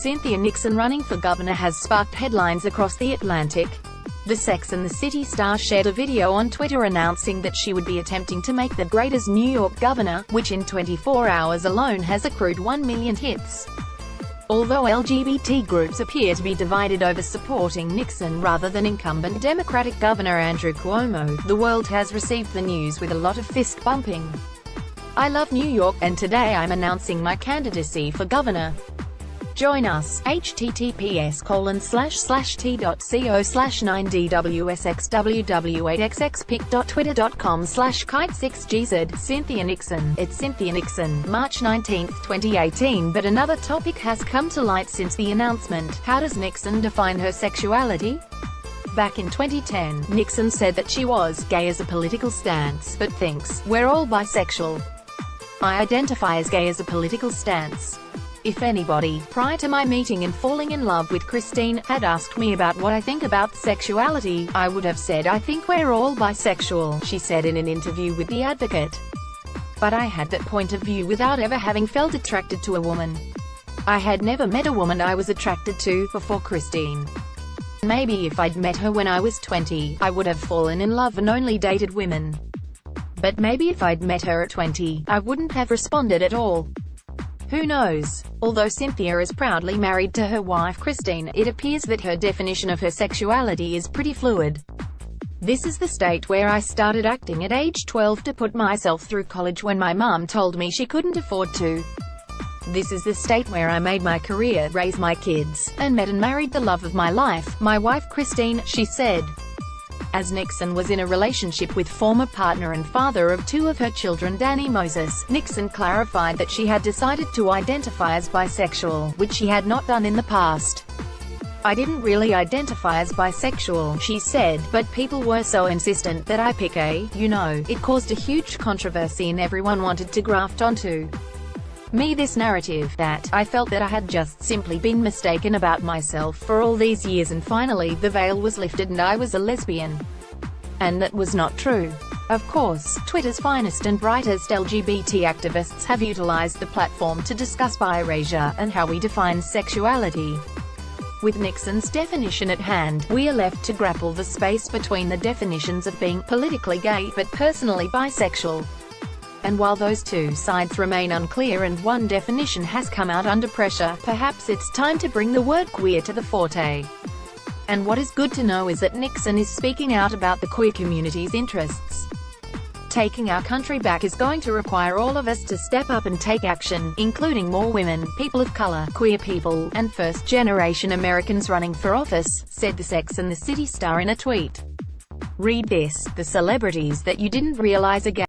Cynthia Nixon running for governor has sparked headlines across the Atlantic. The Sex and the City star shared a video on Twitter announcing that she would be attempting to make the great as New York governor, which in 24 hours alone has accrued 1 million hits. Although LGBT groups appear to be divided over supporting Nixon rather than incumbent Democratic Governor Andrew Cuomo, the world has received the news with a lot of fist bumping. I love New York, and today I'm announcing my candidacy for governor. Join us, https://t.co/9dwsxww8xxpic.twitter.com/kite6gz. Cynthia Nixon. It's Cynthia Nixon, March 19, 2018. But another topic has come to light since the announcement. How does Nixon define her sexuality? Back in 2010, Nixon said that she was gay as a political stance, but thinks, "We're all bisexual. I identify as gay as a political stance." If anybody, prior to my meeting and falling in love with Christine, had asked me about what I think about sexuality, I would have said I think we're all bisexual, she said in an interview with The Advocate. But I had that point of view without ever having felt attracted to a woman. I had never met a woman I was attracted to before Christine. Maybe if I'd met her when I was 20, I would have fallen in love and only dated women. But maybe if I'd met her at 20, I wouldn't have responded at all. Who knows? Although Cynthia is proudly married to her wife Christine, it appears that her definition of her sexuality is pretty fluid. "This is the state where I started acting at age 12 to put myself through college when my mom told me she couldn't afford to. This is the state where I made my career, raised my kids, and met and married the love of my life, my wife Christine," she said. As Nixon was in a relationship with former partner and father of two of her children Danny Moses, Nixon clarified that she had decided to identify as bisexual, which she had not done in the past. "I didn't really identify as bisexual," she said, "but people were so insistent that I pick a, you know, it caused a huge controversy and everyone wanted to graft onto me this narrative, that I felt that I had just simply been mistaken about myself for all these years and finally the veil was lifted and I was a lesbian. And that was not true." Of course, Twitter's finest and brightest LGBT activists have utilized the platform to discuss bi-erasure and how we define sexuality. With Nixon's definition at hand, we are left to grapple the space between the definitions of being politically gay but personally bisexual. And while those two sides remain unclear and one definition has come out under pressure, perhaps it's time to bring the word queer to the forte. And what is good to know is that Nixon is speaking out about the queer community's interests. Taking our country back is going to require all of us to step up and take action, including more women, people of color, queer people, and first-generation Americans running for office, said the Sex and the City star in a tweet. Read this: "The celebrities that you didn't realize are gay.